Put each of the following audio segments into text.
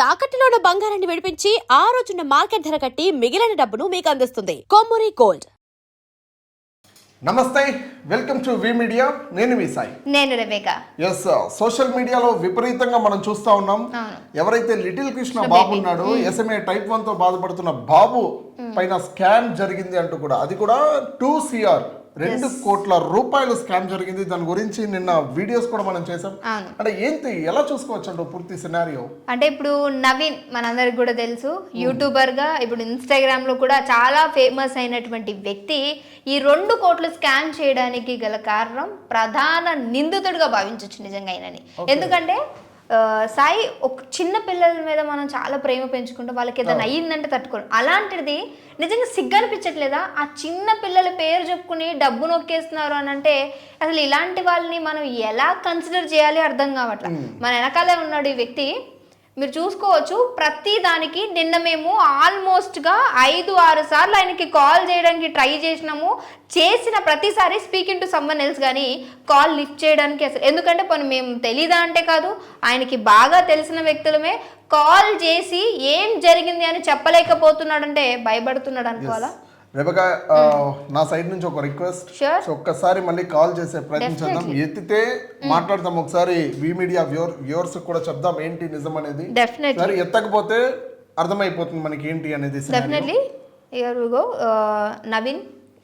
తాకట్టులో ఉన్న బంగారాన్ని విడిపించి ఆ రోజున్న మార్కెట్ ధర కట్టి మిగిలిన డబ్బును మీకు అందిస్తుంది కొమ్మూరి గోల్డ్. నమస్తే, వెల్కమ్ టు వి మీడియా. నేను మీ సాయి. నేను రెబేకా. ఎస్, సోషల్ మీడియాలో విపరీతంగా మనం చూస్తా ఉన్నాం. ఎవరైతే లిటిల్ కృష్ణ బాబు ఉన్నాడో, SMA type 1 తో బాధపడుతున్న బాబు పైన స్కామ్ జరిగింది అంటూ కూడా, అది కూడా 2 CR 2 కోట్ల రూపాయలు స్కామ్ జరిగింది. దాని గురించి నిన్న వీడియోస్ కూడా మనం చేసాం. అంటే ఏంటి, ఎలా చూసుకోవచ్చు అంటూ పూర్తి సినారియో? అంటే ఇప్పుడు నవీన్ మనందరికి కూడా తెలుసు, యూట్యూబర్ గా ఇప్పుడు ఇన్స్టాగ్రామ్ లో కూడా చాలా ఫేమస్ అయినటువంటి వ్యక్తి ఈ 2 కోట్లు స్కామ్ చేయడానికి గల కారణం ప్రధాన నిందితుడిగా భావించవచ్చు నిజంగా ఆయనని. ఎందుకంటే సాయి ఒక చిన్న పిల్లల మీద మనం చాలా ప్రేమ పెంచుకుంటాం, వాళ్ళకి ఏదైనా అయ్యిందంటే తట్టుకోండి. అలాంటిది నిజంగా సిగ్గు అనిపించట్లేదా? ఆ చిన్న పిల్లల పేరు చెప్పుకుని డబ్బు నొక్కేస్తున్నారు అని అంటే అసలు ఇలాంటి వాళ్ళని మనం ఎలా కన్సిడర్ చేయాలి అర్థం కావట్లేదు. మన వెనకాలే ఉన్నాడు ఈ వ్యక్తి, మీరు చూసుకోవచ్చు. ప్రతి దానికి నిన్న మేము ఆల్మోస్ట్గా 5-6 సార్లు ఆయనకి కాల్ చేయడానికి ట్రై చేసినాము. చేసిన ప్రతిసారి స్పీకింగ్ టు సమ్వన్ ఎల్స్ కానీ కాల్ లిఫ్ట్ చేయడానికి అసలు, ఎందుకంటే పోనీ మేము తెలీదా అంటే కాదు, ఆయనకి బాగా తెలిసిన వ్యక్తులమే కాల్ చేసి ఏం జరిగింది అని చెప్పలేకపోతున్నాడంటే భయపడుతున్నాడు అనుకోవాలా. రెబేకా, నా సైడ్ నుంచి ఒక రిక్వెస్ట్, ఒక్కసారి మళ్ళీ కాల్ చేసే ప్రయత్నం చేద్దాం. ఎత్తితే మాట్లాడతాం. ఒకసారి వి మీడియా వ్యూవర్స్ కూడా చెప్దాం ఏంటి నిజం అనేది. సరే, ఎత్తకపోతే అర్థమైపోతుంది మనకి ఏంటి అనేది. డెఫినెట్లీ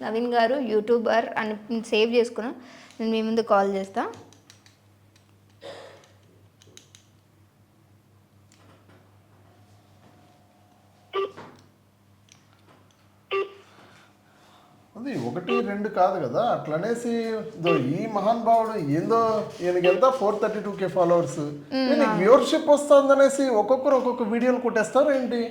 నవీన్ గారు యూట్యూబర్ అని సేవ్ చేసుకున్నా, నేను మీ ముందు కాల్ చేస్తా. అది 1-2 కాదు కదా, అట్లనేసి ఈ మహాన్ భావుడు ఏందో, ఈయనకి ఎంత 432K ఫాలోవర్స్, వ్యూవర్షిప్ వస్తుందనేసి ఒక్కొక్కరు ఒక్కొక్క వీడియోలు కొట్టేస్తారు ఏంటి?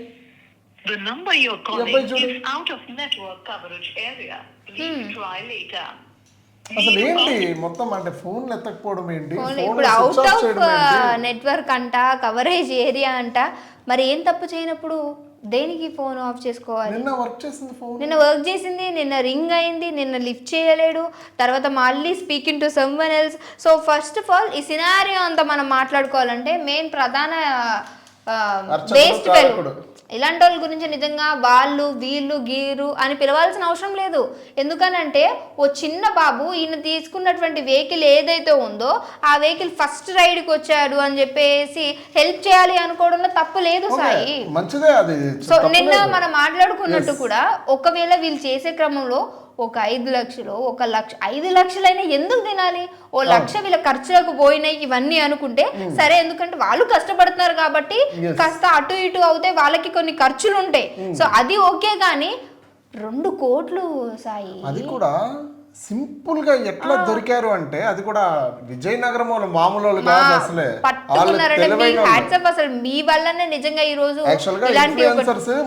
అసలు ఏంటి మొత్తం, అంటే ఫోన్లు ఎత్తకపోవడం ఏంటి, ఇప్పుడు అవుట్ ఆఫ్ నెట్వర్క్ అంట, కవరేజ్ ఏరియా అంట. మరి ఏం తప్పు చేయనప్పుడు దేనికి ఫోన్ ఆఫ్ చేసుకోవాలి? నిన్న వర్క్ చేసింది, నిన్న రింగ్ అయింది, నిన్న లిఫ్ట్ చేయలేడు, తర్వాత మళ్ళీ speaking to someone else. So first of all ఈ సినారియో అంతా మనం మాట్లాడుకోవాలంటే మెయిన్ ప్రధాన బేస్డ్ ఇలాంటి వాళ్ళ గురించి నిజంగా వాళ్ళు వీళ్ళు గీరు అని పిలవాల్సిన అవసరం లేదు. ఎందుకనంటే ఓ చిన్న బాబు ఈయన తీసుకున్నటువంటి వెహికల్ ఏదైతే ఉందో ఆ వెహికల్ ఫస్ట్ రైడ్కి వచ్చాడు అని చెప్పేసి హెల్ప్ చేయాలి అనుకోవడంలో తప్పు లేదు సాయి. మంచిదే అది. సో నిన్న మనం మాట్లాడుకున్నట్టు కూడా ఒకవేళ వీళ్ళు చేసే క్రమంలో ఒక 5 లక్షలు, 1 లక్ష, 5 లక్షలైనా ఎందుకు తినాలి? 1 లక్ష వీళ్ళ ఖర్చులకు పోయినాయి ఇవన్నీ అనుకుంటే సరే, ఎందుకంటే వాళ్ళు కష్టపడుతున్నారు కాబట్టి కాస్త అటు ఇటు అవుతే వాళ్ళకి కొన్ని ఖర్చులు ఉంటాయి. సో అది ఓకే, కానీ 2 కోట్లు సాయి, అది కూడా సింపుల్ గా ఎట్లా దొరికారు అంటే, అది కూడా విజయనగరం వాళ్ళు మామూలు కాదు అసలే. అసలు మీ వల్లనే నిజంగా ఈ రోజు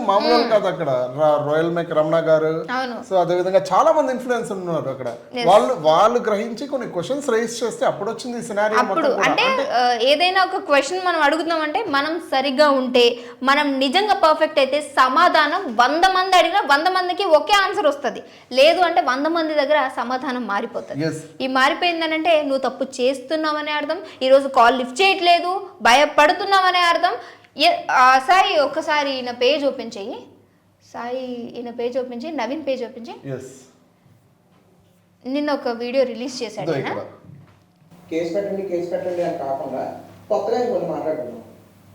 మామూలు కాదు. అక్కడ రాయల్ మేక్ రమణ గారు, సో అదే విధంగా చాలా మంది ఇన్ఫ్లుయెన్సర్ ఉన్నారు అక్కడ. వాళ్ళు గ్రహించి కొన్ని క్వశ్చన్స్ రైజ్ చేస్తే అప్పుడు వచ్చింది సినారియో. అప్పుడు అంటే ఏదైనా ఒక క్వశ్చన్ మనం అడుగుతున్నాం అంటే మనం సరిగ్గా ఉంటే, మనం నిజంగా పర్ఫెక్ట్ అయితే సమాధానం 100 మంది అడిగినా 100 మందికి ఒకే ఆన్సర్ వస్తుంది. లేదు అంటే 100 మంది దగ్గర సమాధానం మారిపోతుంది. ఈ మారిపోయిందనంటే నువ్వు తప్పు చేస్తున్నావనే అర్థం, ఈరోజు కాల్ లిఫ్ట్ చేయట్లేదు భయపడుతున్నావనే అర్థం. సాయి ఒక్కసారి ఈయన పేజ్ ఓపెన్ చెయ్యి, నవీన్ పేజ్ ఓపెన్ చెయ్యి. నిన్న ఒక వీడియో రిలీజ్ చేశాడు. కేసు పెట్టండి అని కాకుండా కొత్తగా కొన్ని మాట్లాడుతున్నాం.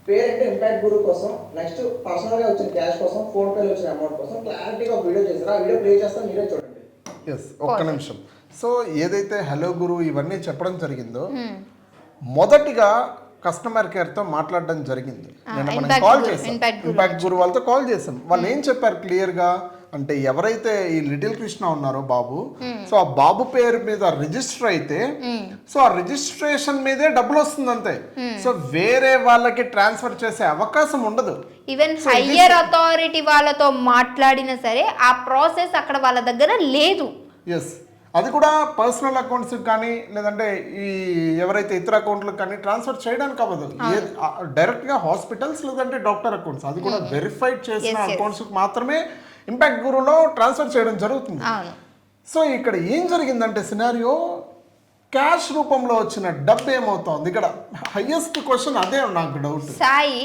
పేరెంట్ ఇంపాక్ట్ గురు కోసం, నెక్స్ట్ పర్సనల్ గా వచ్చిన క్యాష్ కోసం, ఫోన్ పేలో వచ్చిన అమౌంట్ కోసం క్లారిటీగా ఒక వీడియో చేశారు. ఆ వీడియో ప్లే చేస్తాను, మీరే చూడండి. ఒక్క నిమిషం. సో ఏదైతే హలో గురు ఇవన్నీ చెప్పడం జరిగిందో, మొదటిగా కస్టమర్ కేర్ తో మాట్లాడడం జరిగింది. నేను మనం కాల్ చేసాం, ఇంపాక్ట్ గురు వాళ్ళతో కాల్ చేసాం. వాళ్ళు ఏం చెప్పారు క్లియర్ గా అంటే, ఎవరైతే ఈ లిటిల్ కృష్ణ ఉన్నారో బాబు, సో ఆ బాబు పేరు మీద రిజిస్టర్ అయితే, సో ఆ రిజిస్ట్రేషన్ మీదే డబ్బులు వస్తుంది అంతే. సో వేరే వాళ్ళకి ట్రాన్స్ఫర్ చేసే అవకాశం ఉండదు. ఈవెన్ హయ్యర్ అథారిటీ వాళ్ళతో మాట్లాడినా సరే ఆ ప్రాసెస్ అక్కడ వాళ్ళ దగ్గర లేదు. ఎస్, అది కూడా పర్సనల్ అకౌంట్స్ కానీ లేదంటే ఈ ఎవరైతే ఇతర అకౌంట్లకు కానీ ట్రాన్స్ఫర్ చేయడానికి అవ్వదు. డైరెక్ట్ గా హాస్పిటల్స్ లేదంటే డాక్టర్ అకౌంట్స్, అది కూడా వెరిఫైడ్ చేసిన అకౌంట్స్ మాత్రమే ఇంపాక్ట్ గురులో ట్రాన్స్ఫర్ చేయడం జరుగుతుంది. సో ఇక్కడ ఏం జరిగిందంటే సినారియో, క్యాష్ రూపంలో వచ్చిన డబ్బు ఏమవుతోంది ఇక్కడ? హైయెస్ట్ క్వశ్చన్ అదే నాకు డౌట్. సాయి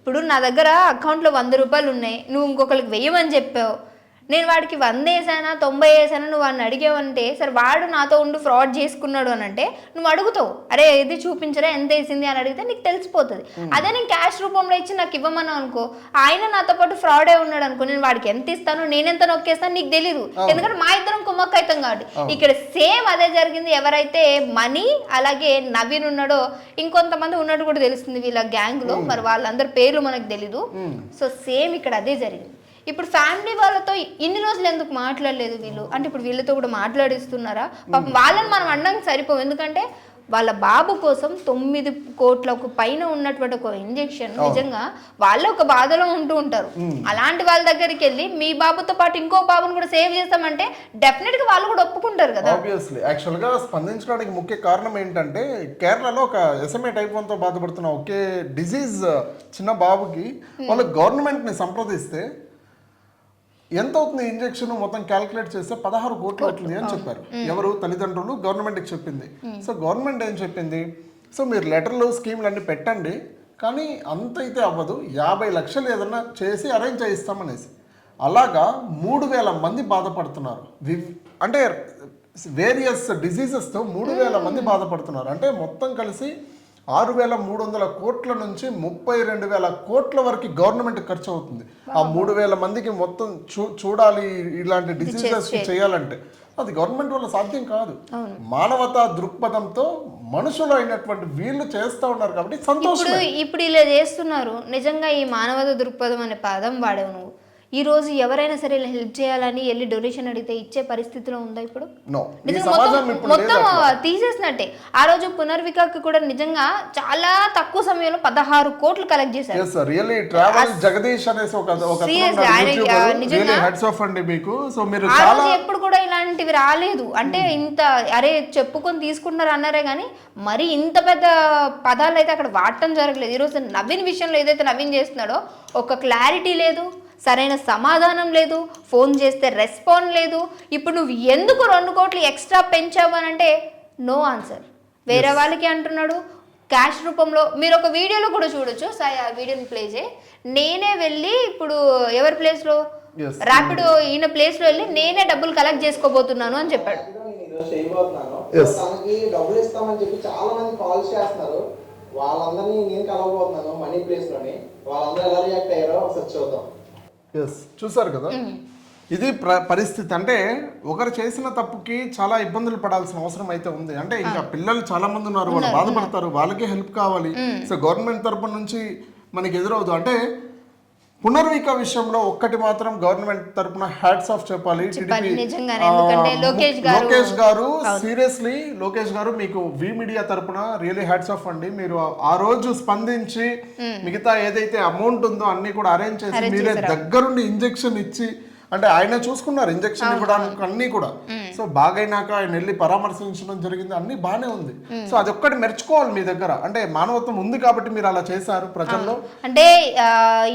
ఇప్పుడు నా దగ్గర అకౌంట్లో 100 రూపాయలు ఉన్నాయి, నువ్వు ఇంకొకరికి వెయ్యమని చెప్పావు, నేను వాడికి 100 వేసానా 90 వేసానా నువ్వు వాడిని అడిగావంటే సరే వాడు నాతో ఉండి ఫ్రాడ్ చేసుకున్నాడు అని అంటే నువ్వు అడుగుతావు, అరే ఇది చూపించరా ఎంత వేసింది అని అడిగితే నీకు తెలిసిపోతుంది. అదే నేను క్యాష్ రూపంలో ఇచ్చి నాకు ఇవ్వమన్నా అనుకో, ఆయన నాతో పాటు ఫ్రాడే ఉన్నాడు అనుకో, నేను వాడికి ఎంత ఇస్తాను నేనెంత నొక్కేస్తాను నీకు తెలీదు, ఎందుకంటే మా ఇద్దరం కుమ్మక్కైతాం కాబట్టి. ఇక్కడ సేమ్ అదే జరిగింది. ఎవరైతే మనీ అలాగే నవీన్ ఉన్నాడో ఇంకొంతమంది ఉన్నట్టు కూడా తెలుస్తుంది వీళ్ళ గ్యాంగ్ లో, మరి వాళ్ళందరి పేర్లు మనకు తెలీదు. సో సేమ్ ఇక్కడ అదే జరిగింది. ఇప్పుడు ఫ్యామిలీ వాళ్ళతో ఇన్ని రోజులు ఎందుకు మాట్లాడలేదు వీళ్ళు అంటే ఇప్పుడు వీళ్ళతో కూడా మాట్లాడిస్తున్నారా? పాపం వాళ్ళని మనం అనడానికి సరిపోవు, ఎందుకంటే వాళ్ళ బాబు కోసం 9 కోట్లకు పైన ఉన్నటువంటి ఒక ఇంజెక్షన్ నిజంగా వాళ్ళే ఒక బాధలో ఉంటూ ఉంటారు. అలాంటి వాళ్ళ దగ్గరికి వెళ్ళి మీ బాబుతో పాటు ఇంకో బాబుని కూడా సేవ్ చేస్తామంటే డెఫినెట్ గా వాళ్ళు కూడా ఒప్పుకుంటారు కదా. ఆబ్వియస్లీ యాక్చువల్ గా స్పందించడానికి ముఖ్య కారణం ఏంటంటే కేరళలో ఒక SMA type 1 తో బాధపడుతున్న ఒకే డిజీజ్ చిన్న బాబుకి వాళ్ళు గవర్నమెంట్ ని సంప్రదిస్తే ఎంత అవుతుంది ఇంజెక్షన్ మొత్తం క్యాలిక్యులేట్ చేస్తే 16 కోట్లు అవుతుంది అని చెప్పారు. ఎవరు? తల్లిదండ్రులు గవర్నమెంట్కి చెప్పింది. సో గవర్నమెంట్ ఏం చెప్పింది, సో మీరు లెటర్లు స్కీమ్లు అన్ని పెట్టండి కానీ అంత అయితే అవ్వదు, 50 లక్షలు ఏదన్నా చేసి అరేంజ్ చేయిస్తామనేసి. అలాగా 3000 మంది బాధపడుతున్నారు. అంటే వేరియస్ డిసీజెస్తో 3000 మంది బాధపడుతున్నారు. అంటే మొత్తం కలిసి 6,300 కోట్ల నుంచి 32,000 కోట్ల వరకు గవర్నమెంట్ ఖర్చు అవుతుంది. ఆ 3,000 మందికి మొత్తం చూడాలి ఇలాంటి డిసీజెస్ చేయాలంటే అది గవర్నమెంట్ వల్ల సాధ్యం కాదు. మానవతా దృక్పథంతో మనుషులు అయినటువంటి వీళ్ళు చేస్తూ ఉన్నారు కాబట్టి సంతోషం. ఇప్పుడు ఇలా చేస్తున్నారు. నిజంగా ఈ మానవతా దృక్పథం అనే పదం వాడేవు నువ్వు. ఈ రోజు ఎవరైనా సరే హెల్ప్ చేయాలని వెళ్ళి డొనేషన్ అడిగితే ఇచ్చే పరిస్థితిలో ఉందా ఇప్పుడు? మొత్తం తీసేసినట్టే. ఆ రోజు పునర్వికాకి కూడా నిజంగా చాలా తక్కువ సమయంలో 16 కోట్లు కలెక్ట్ చేశారు. ఎప్పుడు కూడా ఇలాంటివి రాలేదు. అంటే ఇంత అరే చెప్పుకొని తీసుకుంటున్నారు అన్నారే కానీ మరి ఇంత పెద్ద పదాలు అయితే అక్కడ వాడటం జరగలేదు. ఈరోజు నవీన్ విషయంలో ఏదైతే నవీన్ చేస్తున్నాడో ఒక క్లారిటీ లేదు, సరైన సమాధానం లేదు, ఫోన్ చేస్తే రెస్పాండ్ లేదు. ఇప్పుడు నువ్వు ఎందుకు 2 కోట్లు ఎక్స్ట్రా పెంచావు అని అంటే నో ఆన్సర్. వేరే వాళ్ళకి అంటున్నాడు క్యాష్ రూపంలో. మీరు ఒక వీడియోలో కూడా చూడొచ్చు, సాయి ఆ వీడియోని ప్లే చేయి. నేనే వెళ్ళి ఇప్పుడు ఎవరి ప్లేస్లో ర్యాపిడో ఈయన ప్లేస్లో వెళ్ళి నేనే డబ్బులు కలెక్ట్ చేసుకోబోతున్నాను అని చెప్పాడు. డబ్బులు ఇస్తామని చెప్పి చాలా మంది కాల్స్ చేస్తున్నారు. వాళ్ళందరినీ నేను కలవబోతున్నాను మనీ ప్లేస్ లోని. వాళ్ళందరూ ఎలా రియాక్ట్ అయ్యారో ఒకసారి చూద్దాం. చూసారు కదా, ఇది పరిస్థితి. అంటే ఒకరు చేసిన తప్పుకి చాలా ఇబ్బందులు పడాల్సిన అవసరం అయితే ఉంది. అంటే ఇంకా పిల్లలు చాలా మంది ఉన్నారు, వాళ్ళు బాధపడతారు, వాళ్ళకి హెల్ప్ కావాలి. సో గవర్నమెంట్ తరపున నుంచి మనకి ఎదురవుదు. అంటే పునర్విక విషయంలో ఒక్కటి మాత్రం గవర్నమెంట్ తరపున హ్యాట్స్ ఆఫ్ చెప్పాలి. లోకేష్ గారు సీరియస్లీ, లోకేష్ గారు మీకు వి మీడియా తరపున రియలీ హ్యాట్స్ ఆఫ్ అండి. మీరు ఆ రోజు స్పందించి మిగతా ఏదైతే అమౌంట్ ఉందో అన్ని కూడా అరేంజ్ చేసి మీరే దగ్గరుండి ఇంజెక్షన్ ఇచ్చి, అంటే ఆయన చూసుకున్నారు ఇంజెక్షన్ ఇవ్వడానికి అన్ని కూడా. సో బాగైనాక ఆయన వెళ్ళి పరామర్శించడం జరిగింది, అన్ని బాగానే ఉంది. సో అది ఒక్కటి మెచ్చుకోవాలి మీ దగ్గర. అంటే మానవత్వం ఉంది కాబట్టి మీరు అలా చేశారు ప్రజల్లో. అంటే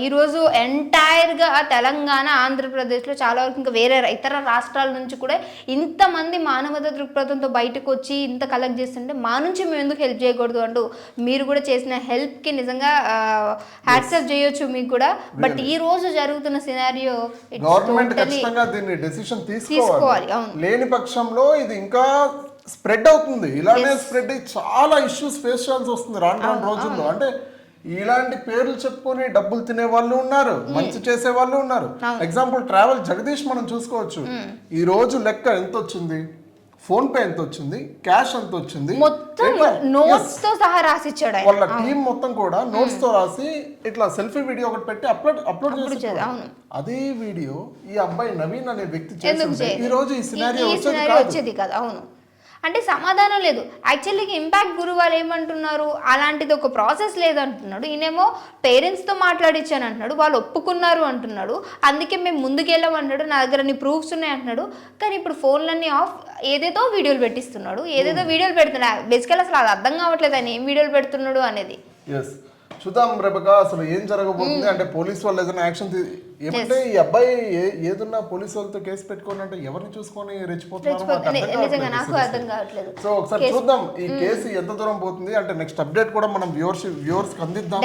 ఈరోజు ఎంటైర్ గా తెలంగాణ ఆంధ్రప్రదేశ్ లో చాలా వరకు ఇంకా వేరే ఇతర రాష్ట్రాల నుంచి కూడా ఇంతమంది మానవతా దృక్పథంతో బయటకు వచ్చి ఇంత కలెక్ట్ చేస్తుంటే మా నుంచి మేము ఎందుకు హెల్ప్ చేయకూడదు అంటూ మీరు కూడా చేసిన హెల్ప్ కి నిజంగా హ్యాట్సాప్ చేయొచ్చు మీకు కూడా. బట్ ఈ రోజు జరుగుతున్న సినారియో గవర్నమెంట్ ఖచ్చితంగా దీన్ని డెసిషన్ తీసుకోవాలి. లేని పక్షంలో ఇది ఇంకా స్ప్రెడ్ అవుతుంది. ఇలానే స్ప్రెడ్ అయ్యి చాలా ఇష్యూస్ ఫేస్ చేయాల్సి వస్తుంది రాను రోజుల్లో. అంటే ఇలాంటి పేర్లు చెప్పుకొని డబ్బులు తినే వాళ్ళు ఉన్నారు, మంచి చేసే వాళ్ళు ఉన్నారు. ఎగ్జాంపుల్ ట్రావెల్ జగదీష్ మనం చూసుకోవచ్చు. ఈ రోజు లెక్క ఎంత వచ్చింది, ఫోన్ పే ఎంత వచ్చింది, క్యాష్ ఎంత వచ్చింది, నోట్స్ తో సహా రాసిచ్చాడు. వాళ్ళ టీం మొత్తం కూడా నోట్స్ తో రాసి ఇట్లా సెల్ఫీ వీడియో ఒకటి పెట్టి అప్లోడ్ చేశారు. అదే వీడియో ఈ అబ్బాయి నవీన్ అనే వ్యక్తి చేసి ఈ రోజు ఈ సినారియో వచ్చేది కాదు. అవును, అంటే సమాధానం లేదు. యాక్చువల్లీ ఇంపాక్ట్ గురు వాళ్ళు ఏమంటున్నారు, అలాంటిది ఒక ప్రాసెస్ లేదంటున్నాడు. ఈయనేమో పేరెంట్స్తో మాట్లాడించాను అంటున్నాడు, వాళ్ళు ఒప్పుకున్నారు అంటున్నాడు, అందుకే మేము ముందుకెళ్ళాం అంటున్నాడు, నా దగ్గర నీ ప్రూఫ్స్ ఉన్నాయి అంటున్నాడు. కానీ ఇప్పుడు ఫోన్లన్నీ ఆఫ్, ఏదేదో వీడియోలు పెట్టిస్తున్నాడు, ఏదేదో వీడియోలు పెడుతున్నాడు. బేసికల్ అసలు అది అర్థం కావట్లేదు ఆయన ఏం వీడియోలు పెడుతున్నాడు అనేది. చూద్దాం రేపగా అసలు ఏం జరగబోతుంది అంటే పోలీస్ వాళ్ళు ఏదైనా యాక్షన్ ఏమంటే ఈ అబ్బాయి ఏదున్నా పోలీస్ వాళ్ళతో కేసు పెట్టుకోని అంటే ఎవరిని చూసుకొని నిజంగా నాకు అర్థం కావట్లేదు. సో ఒకసారి చూద్దాం ఈ కేసు ఎంత దూరం పోతుంది అంటే నెక్స్ట్ అప్డేట్ కూడా మనం వ్యూవర్స్ అందిద్దాం.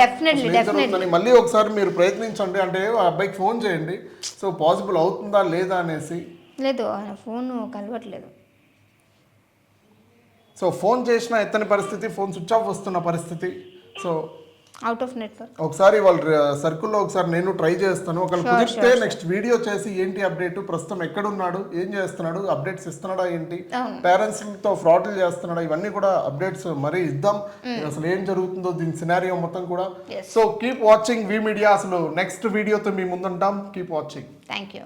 జరుగుతుంది మళ్ళీ ఒకసారి మీరు ప్రయత్నించండి అంటే ఆ అబ్బాయికి ఫోన్ చేయండి. సో పాసిబుల్ అవుతుందా లేదా అనేసి. లేదు ఆయన ఫోన్ కలవట్లేదు. సో ఫోన్ చేసిన ఎత్తని పరిస్థితి, ఫోన్ స్విచ్ ఆఫ్ వస్తున్న పరిస్థితి. So out of network. ఒకసారి వాళ్ళ సర్కిల్లో ఒకసారి నేను ట్రై చేస్తాను. ఒకవేళ కుదిరితే నెక్స్ట్ వీడియో చేసి ఏంటి అప్డేట్, ప్రస్తుతం ఎక్కడున్నాడు, ఏం చేస్తున్నాడు, అప్డేట్స్ ఇస్తున్నాడా ఏంటి, పేరెంట్స్ తో ఫ్రాడ్లు చేస్తున్నాడా, ఇవన్నీ కూడా అప్డేట్స్ మరి ఇద్దాం. అసలు ఏం జరుగుతుందో దీని సినారియో మొత్తం కూడా. So keep watching V media. అసలు నెక్స్ట్ వీడియోతో మీ ముందుంటాం. Keep watching. Thank you.